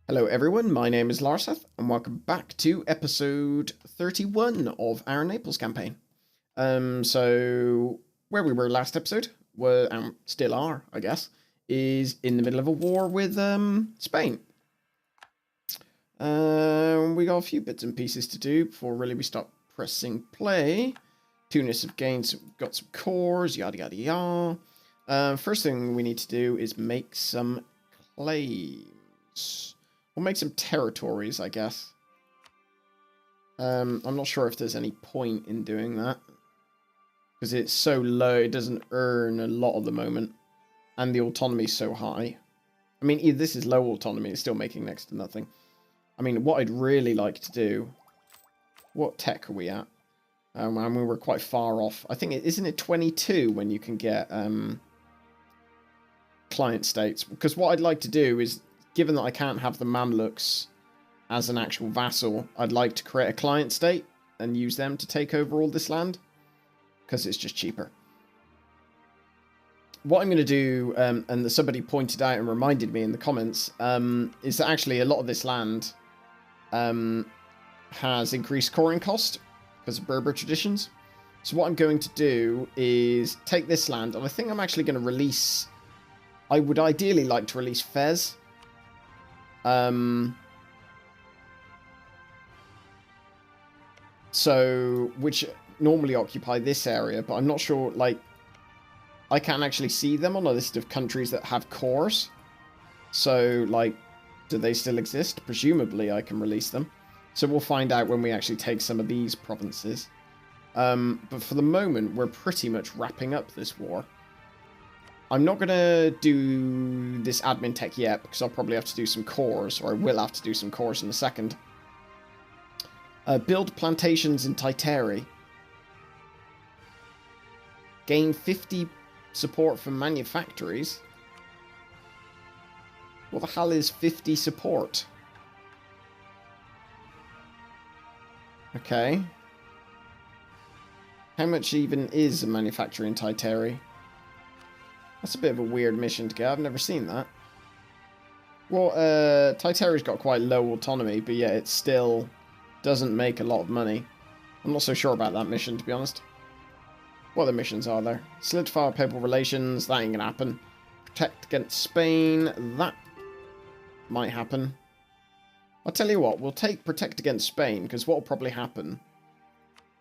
Hello everyone, my name is Larseth, and welcome back to episode 31 of our Naples campaign. So where we were last episode, still are, I guess, is in the middle of a war with Spain. We got a few bits and pieces to do before really we start pressing play. Tunis have got some cores, yada yada yada. First thing we need to do is make some claims. We'll make some territories, I guess. I'm not sure if there's any point in doing that. Because it's so low, it doesn't earn a lot at the moment. And the autonomy's so high. I mean, this is low autonomy, it's still making next to nothing. I mean, what I'd really like to do... What tech are we at? I mean, we're quite far off. I think, isn't it 22 when you can get client states? Because what I'd like to do is, given that I can't have the Mamluks as an actual vassal, I'd like to create a client state and use them to take over all this land. Because it's just cheaper. What I'm going to do, and somebody pointed out and reminded me in the comments, is that actually a lot of this land has increased coring cost because of Berber traditions. So what I'm going to do is take this land, and I think I'm actually going to release... I would ideally like to release Fez. So, which normally occupy this area, but I'm not sure, like, I can't actually see them on a list of countries that have cores. So, like, do they still exist? Presumably I can release them. So we'll find out when we actually take some of these provinces. But for the moment, we're pretty much wrapping up this war. I'm not going to do this admin tech yet, because I'll probably have to do some cores, or I will have to do some cores in a second. Build plantations in Taiteri. Gain 50 support from manufactories. What the hell is 50 support? Okay. How much even is a manufacturer in Taiteri? That's a bit of a weird mission to get. I've never seen that. Well, Taiteri's got quite low autonomy, but yeah, it still doesn't make a lot of money. I'm not so sure about that mission, to be honest. What other missions are there? Solidify papal relations. That ain't gonna happen. Protect against Spain. That might happen. I'll tell you what. We'll take Protect against Spain, because what will probably happen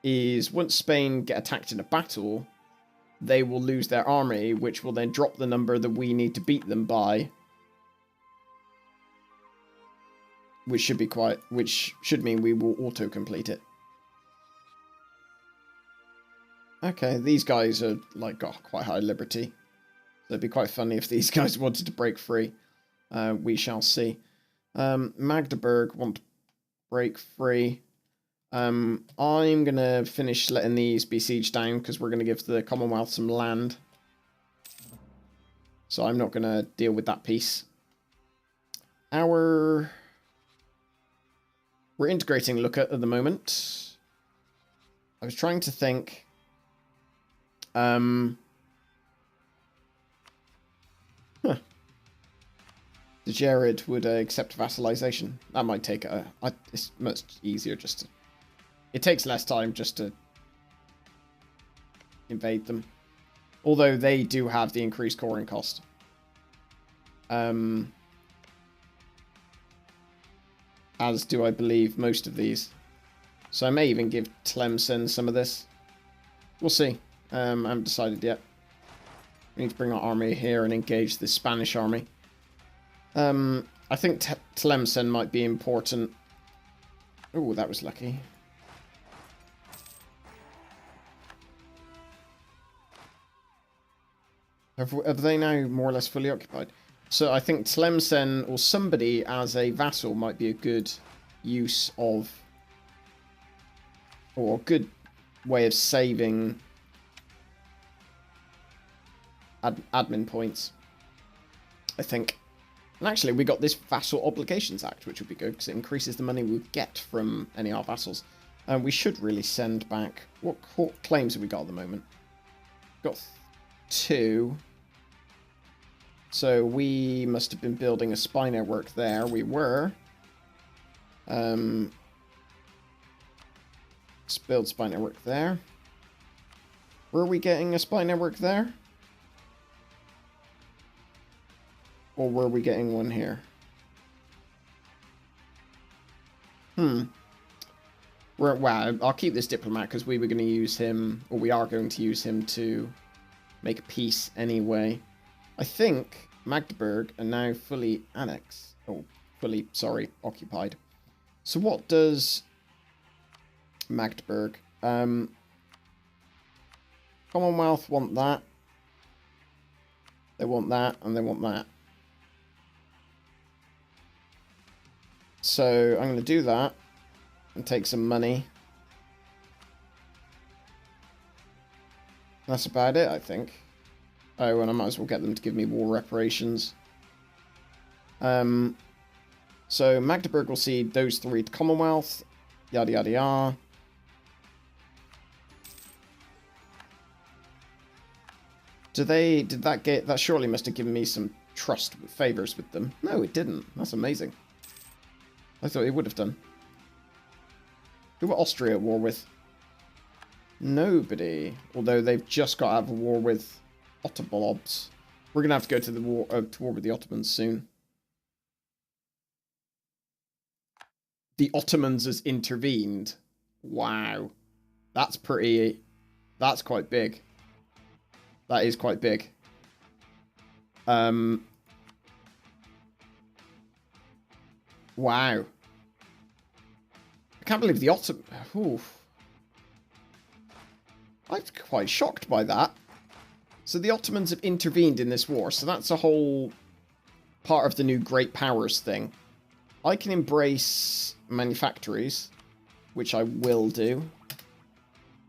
is once Spain get attacked in a battle, they will lose their army, which will then drop the number that we need to beat them by. Which should mean we will auto-complete it. Okay, these guys are, like, got quite high liberty. So it'd be quite funny if these guys wanted to break free. We shall see. Magdeburg want to break free. I'm going to finish letting these be sieged down, because we're going to give the Commonwealth some land. So I'm not going to deal with that piece. We're integrating Lookout at the moment. I was trying to think... The Jared would accept vassalization. That might take it's much easier just to... It takes less time just to invade them. Although they do have the increased coring cost. As do, I believe, most of these. So I may even give Tlemcen some of this. We'll see. I haven't decided yet. We need to bring our army here and engage the Spanish army. I think Tlemcen might be important. Oh, that was lucky. Have they now more or less fully occupied? So I think Tlemcen or somebody as a vassal might be a good use of... or a good way of saving admin points, I think. And actually, we got this Vassal Obligations Act, which would be good, because it increases the money we get from any of our vassals. And we should really send back... What claims have we got at the moment? We've got 2. So we must have been building a spy network there. We were. Let's build spy network there. Were we getting a spy network there? Or were we getting one here? Wow, I'll keep this diplomat because we were going to use him, or we are going to use him to make peace anyway. I think Magdeburg are now fully annexed. Oh, fully, sorry, occupied. So what does Magdeburg? Commonwealth want that. They want that, and they want that. So I'm going to do that and take some money. That's about it, I think. Oh, and I might as well get them to give me war reparations. So Magdeburg will cede those 3 to Commonwealth. Yada yada yada. Did that surely must have given me some trust favors with them. No, it didn't. That's amazing. I thought it would have done. Who were Austria at war with? Nobody. Although they've just got out of a war with Ottoblobs. We're going to have to go to the war with the Ottomans soon. The Ottomans has intervened. Wow. That's pretty... That's quite big. That is quite big. Wow. I can't believe the Ottomans... I'm quite shocked by that. So the Ottomans have intervened in this war. So that's a whole part of the new Great Powers thing. I can embrace manufactories, which I will do.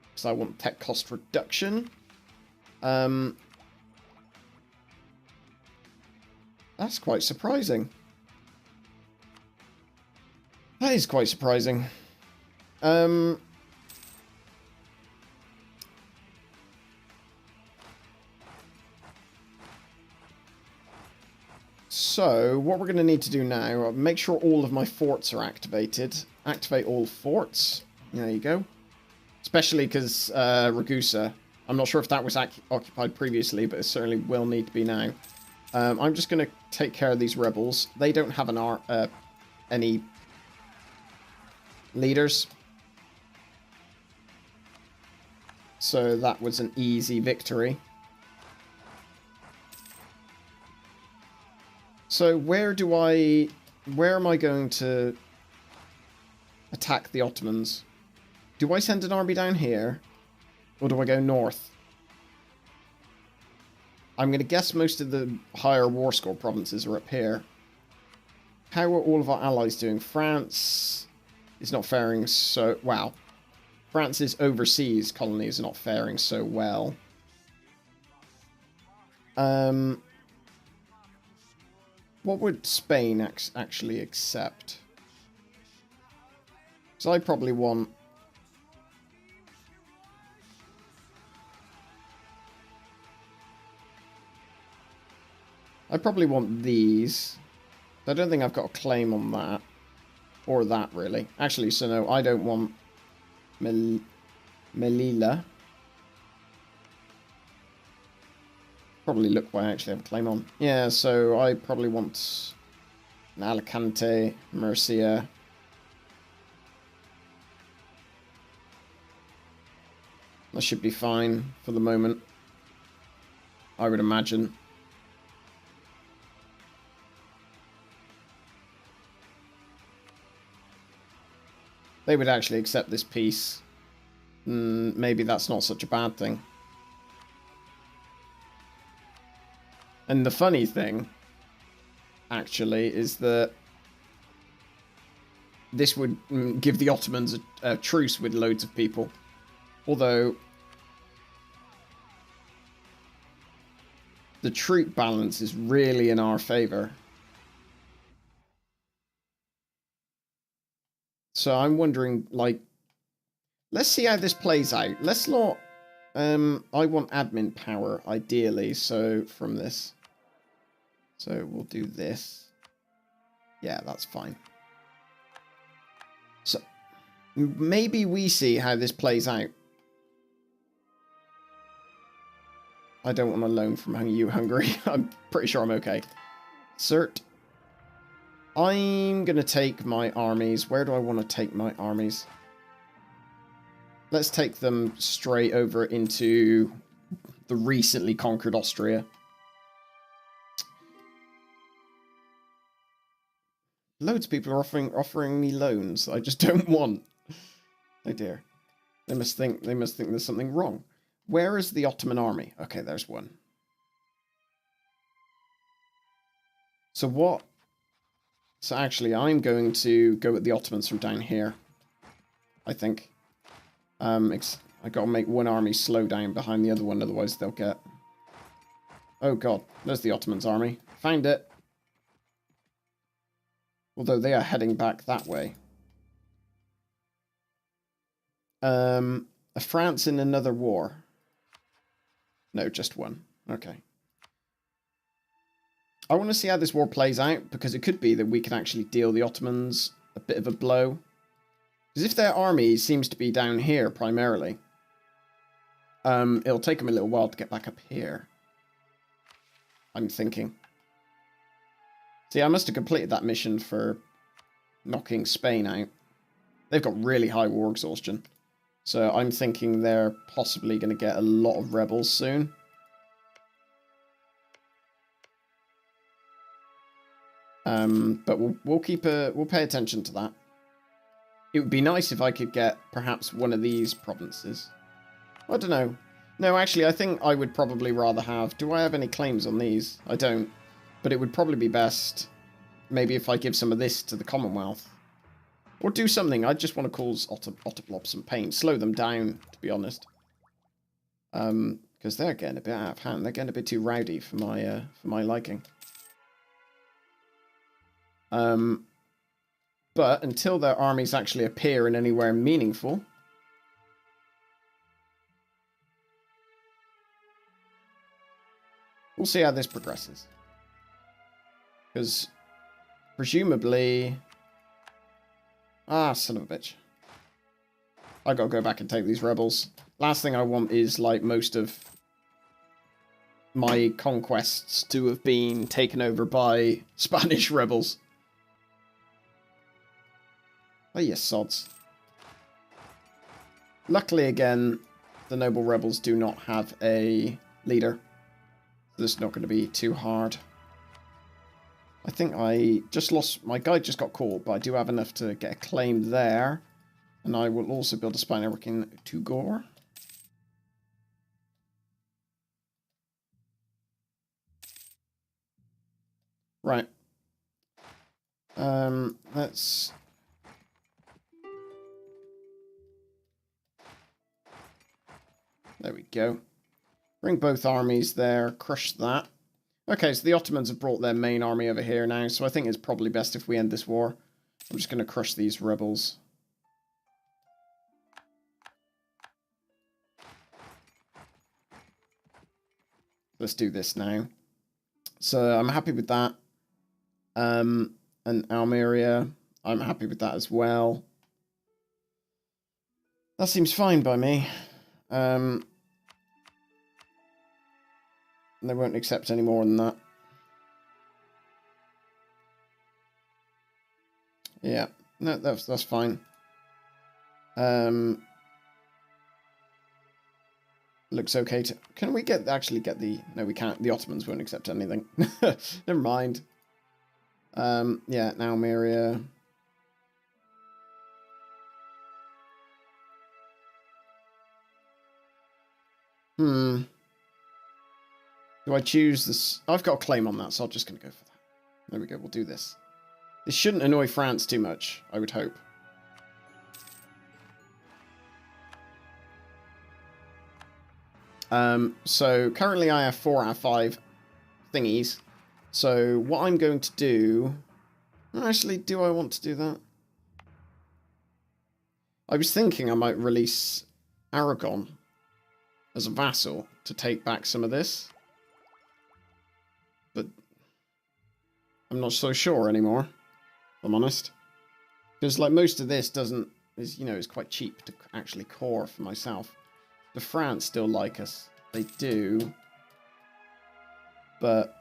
Because I want tech cost reduction. That's quite surprising. That is quite surprising. So, what we're going to need to do now, make sure all of my forts are activated. Activate all forts. There you go. Especially because Ragusa, I'm not sure if that was occupied previously, but it certainly will need to be now. I'm just going to take care of these rebels. They don't have any leaders. So that was an easy victory. So where am I going to attack the Ottomans? Do I send an army down here? Or do I go north? I'm going to guess most of the higher war score provinces are up here. How are all of our allies doing? France is not faring so... Wow. France's overseas colonies are not faring so well. What would Spain actually accept? So I probably want... I probably want these. I don't think I've got a claim on that. Or that, really. Actually, so no, I don't want Melilla. Probably look what I actually have a claim on. Yeah, so I probably want an Alicante, Murcia. That should be fine for the moment, I would imagine. They would actually accept this peace. Maybe that's not such a bad thing. And the funny thing, actually, is that this would give the Ottomans a truce with loads of people. Although the troop balance is really in our favor. So I'm wondering, like, let's see how this plays out. Let's not... I want admin power, ideally, so from this. So we'll do this. Yeah, that's fine. So maybe we see how this plays out. I don't want a loan from you, Hungary. I'm pretty sure I'm okay. Cert. I'm going to take my armies. Where do I want to take my armies? Let's take them straight over into the recently conquered Austria. Loads of people are offering me loans I just don't want. Oh dear. They must think there's something wrong. Where is the Ottoman army? Okay, there's one. So what? So actually, I'm going to go with the Ottomans from down here. I think. I got to make one army slow down behind the other one, otherwise they'll get... Oh god, there's the Ottomans army. Found it. Although they are heading back that way. France in another war. No, just one. Okay. I want to see how this war plays out, because it could be that we can actually deal the Ottomans a bit of a blow. Because if their army seems to be down here, primarily, it'll take them a little while to get back up here. I'm thinking. See, I must have completed that mission for knocking Spain out. They've got really high war exhaustion. So I'm thinking they're possibly going to get a lot of rebels soon. But we'll pay attention to that. It would be nice if I could get perhaps one of these provinces. I don't know. No, actually, I think I would probably rather have... Do I have any claims on these? I don't. But it would probably be best maybe if I give some of this to the Commonwealth. Or do something. I just want to cause Otterblop some pain. Slow them down, to be honest. Because they're getting a bit out of hand. They're getting a bit too rowdy for my liking. But until their armies actually appear in anywhere meaningful... We'll see how this progresses. Because, presumably... Ah, son of a bitch. I gotta go back and take these rebels. Last thing I want is, like, most of my conquests to have been taken over by Spanish rebels. Oh, yes, sods. Luckily, again, the noble rebels do not have a leader. This is not going to be too hard. I think I just lost... My guy just got caught, but I do have enough to get a claim there. And I will also build a spy network in Tugor. Right. Let's... There we go. Bring both armies there, crush that. Okay, so the Ottomans have brought their main army over here now, so I think it's probably best if we end this war. I'm just going to crush these rebels. Let's do this now. So I'm happy with that. And Almeria, I'm happy with that as well. That seems fine by me. They won't accept any more than that. Yeah, no, that's fine. Looks okay to... Can we actually get the... No, we can't. The Ottomans won't accept anything. Never mind. Yeah, now Almeria. Do I choose this? I've got a claim on that, so I'm just going to go for that. There we go, we'll do this. This shouldn't annoy France too much, I would hope. So currently I have 4 out of 5 thingies. So what I'm going to do... Actually, do I want to do that? I was thinking I might release Aragon as a vassal to take back some of this. But I'm not so sure anymore, if I'm honest. Because, like, most of this is quite cheap to actually core for myself. The France still like us. They do. But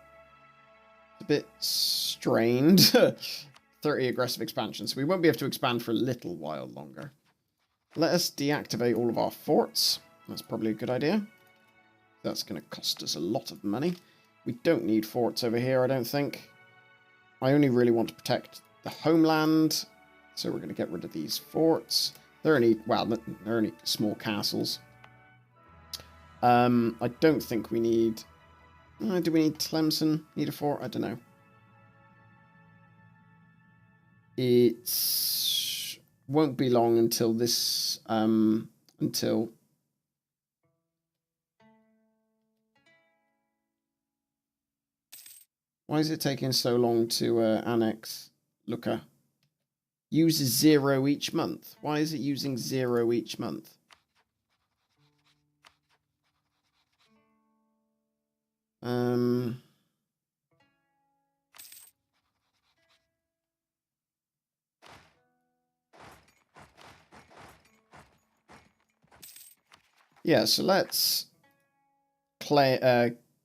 it's a bit strained. 30 aggressive expansion, so we won't be able to expand for a little while longer. Let us deactivate all of our forts. That's probably a good idea. That's going to cost us a lot of money. We don't need forts over here, I don't think. I only really want to protect the homeland, so we're going to get rid of these forts. They're only small castles. I don't think we need... do we need Tlemcen? Need a fort? I don't know. It won't be long until this... Why is it taking so long to annex Lucca? Uses 0 each month. Why is it using 0 each month? Yeah, so let's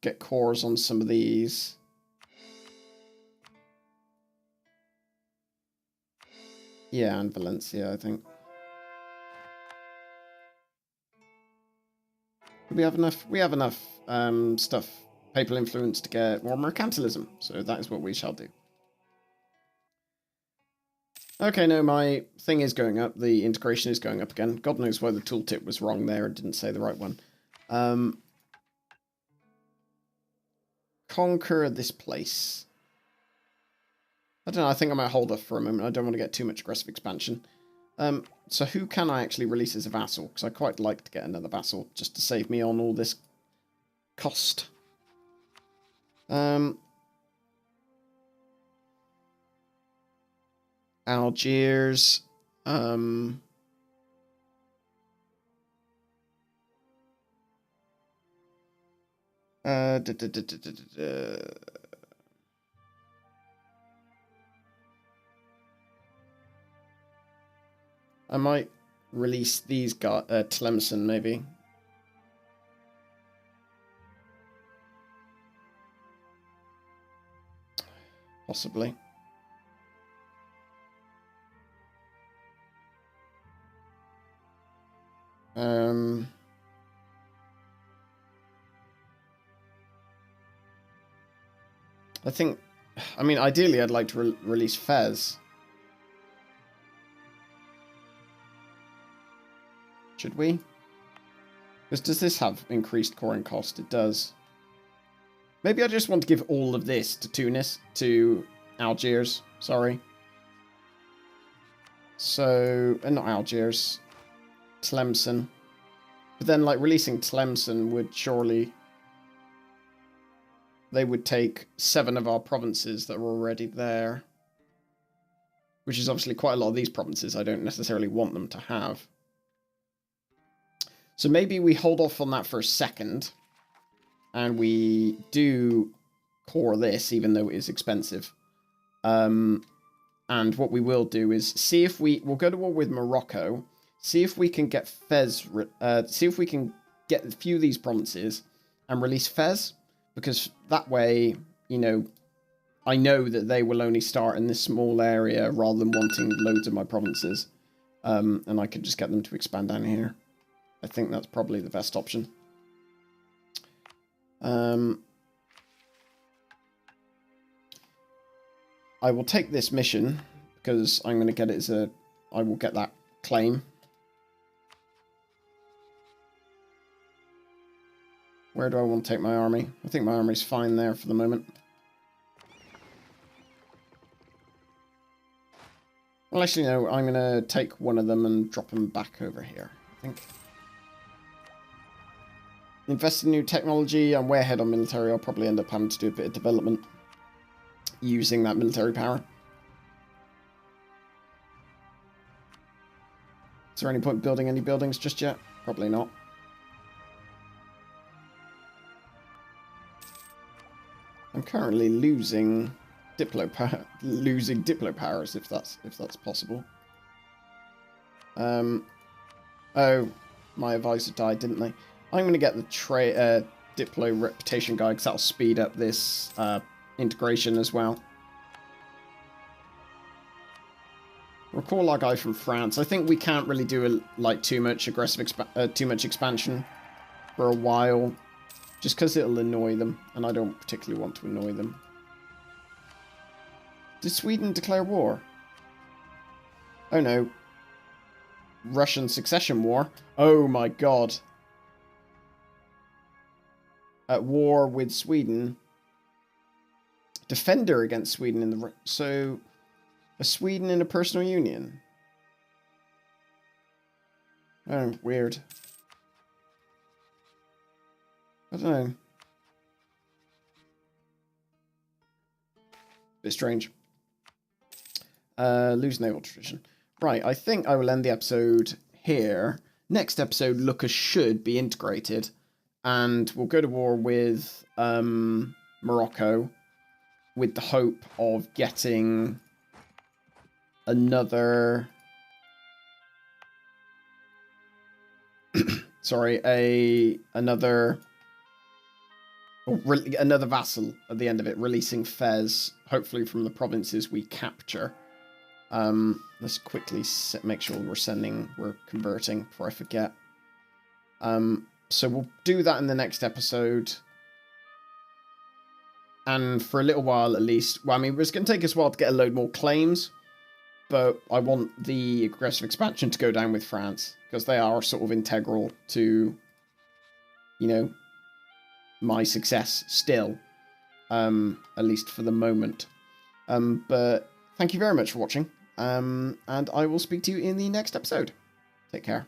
get cores on some of these. Yeah, and Valencia, I think. We have enough. We have enough stuff, papal influence to get more mercantilism. So that is what we shall do. Okay, no, my thing is going up. The integration is going up again. God knows why the tooltip was wrong there and didn't say the right one. Conquer this place. I don't know, I think I might hold off for a moment. I don't want to get too much aggressive expansion. So who can I actually release as a vassal? Because I quite like to get another vassal, just to save me on all this cost. Algiers. I might release these guys, Tlemcen maybe. Possibly. I mean, ideally I'd like to release Fez. Should we? Because does this have increased coring cost? It does. Maybe I just want to give all of this to Tunis, to Algiers, sorry. So, not Algiers, Tlemcen. But then, like, releasing Tlemcen would surely... They would take 7 of our provinces that are already there. Which is obviously quite a lot of these provinces I don't necessarily want them to have. So maybe we hold off on that for a second. And we do core this, even though it is expensive. And what we will do is see if we'll go to war with Morocco. See if we can get Fez... see if we can get a few of these provinces and release Fez. Because that way, you know, I know that they will only start in this small area rather than wanting loads of my provinces. And I could just get them to expand down here. I think that's probably the best option. I will take this mission because I'm going to get it as a... I will get that claim. Where do I want to take my army? I think my army's fine there for the moment. Well, actually, no. I'm going to take one of them and drop them back over here, I think. Invest in new technology. I'm way ahead on military. I'll probably end up having to do a bit of development using that military power. Is there any point building any buildings just yet? Probably not. I'm currently losing losing Diplo powers, if that's possible. Oh, my advisor died, didn't they? I'm going to get the Diplo reputation guide, because that'll speed up this integration as well. Recall our guy from France. I think we can't really do too much expansion for a while, just because it'll annoy them, and I don't particularly want to annoy them. Did Sweden declare war? Oh no. Russian succession war? Oh my god. At war with Sweden. Defender against Sweden in the... So, a Sweden in a personal union? Oh, weird. I don't know. Bit strange. Lose naval tradition. Right, I think I will end the episode here. Next episode, Lucas should be integrated. And we'll go to war with Morocco with the hope of getting another... Sorry, another vassal at the end of it, releasing Fez, hopefully from the provinces we capture. Let's quickly make sure we're converting before I forget. So we'll do that in the next episode. And for a little while at least, well, I mean, it's going to take us a while to get a load more claims, but I want the aggressive expansion to go down with France, because they are sort of integral to, you know, my success still, at least for the moment. But thank you very much for watching, and I will speak to you in the next episode. Take care.